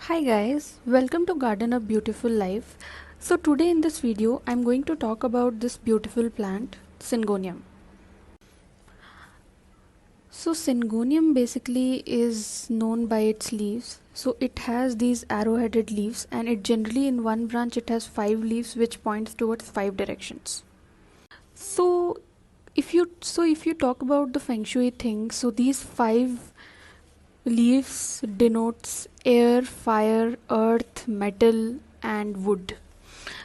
Hi guys, welcome to Garden a Beautiful Life. So today in this video I'm going to talk about this beautiful plant, Syngonium. So Syngonium basically is known by its leaves. So it has these arrow-headed leaves, and it generally in one branch it has 5 leaves which points towards 5 directions. So if you talk about the Feng Shui thing, so these 5 leaves denotes air, fire, earth, metal and wood.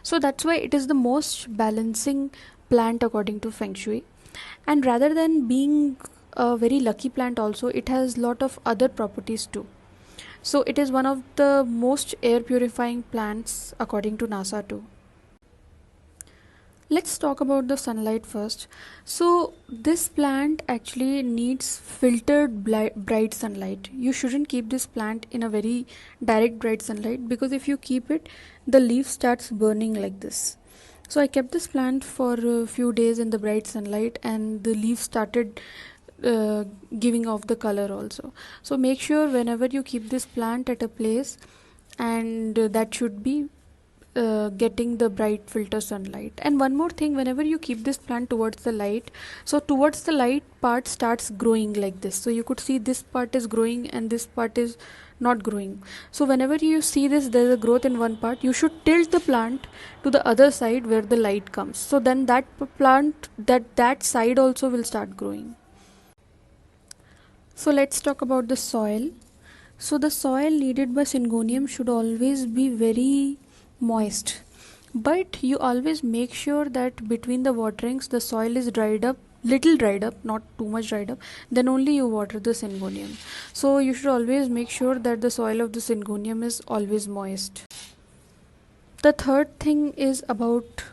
So that's why it is the most balancing plant according to Feng Shui. And rather than being a very lucky plant also, it has lot of other properties too. So it is one of the most air purifying plants according to NASA too. Let's talk about the sunlight first. So this plant actually needs filtered bright sunlight. You shouldn't keep this plant in a very direct bright sunlight, because if you keep it, the leaf starts burning like this. So I kept this plant for a few days in the bright sunlight, and the leaf started uh, giving off the color also. So make sure whenever you keep this plant at a place, and that should be getting the bright filter sunlight. And one more thing, whenever you keep this plant towards the light, so towards the light part starts growing like this. So you could see this part is growing and this part is not growing. So whenever you see this, there's a growth in one part, you should tilt the plant to the other side where the light comes. So then that plant, that side also will start growing. So let's talk about the soil. So the soil needed by Syngonium should always be very moist, but you always make sure that between the waterings the soil is little dried up, not too much dried up, then only you water the Syngonium. So you should always make sure that the soil of the Syngonium is always moist. The third thing is about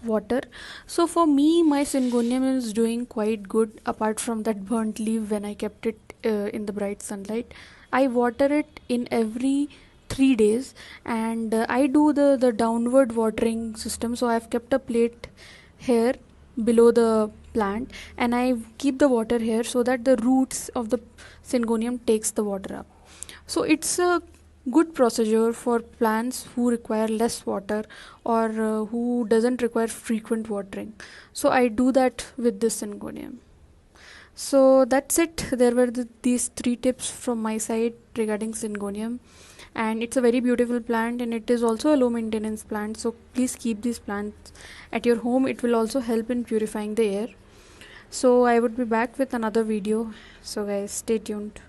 water. So for me, my Syngonium is doing quite good, apart from that burnt leaf when I kept it in the bright sunlight. I water it in every 3 days, and I do the downward watering system. So I've kept a plate here below the plant, and I keep the water here so that the roots of the Syngonium takes the water up. So it's a good procedure for plants who require less water, or who doesn't require frequent watering. So I do that with this Syngonium. So that's it. There were these 3 tips from my side regarding Syngonium, and it's a very beautiful plant, and it is also a low maintenance plant. So please keep these plants at your home. It will also help in purifying the air. So I would be back with another video. So guys, stay tuned.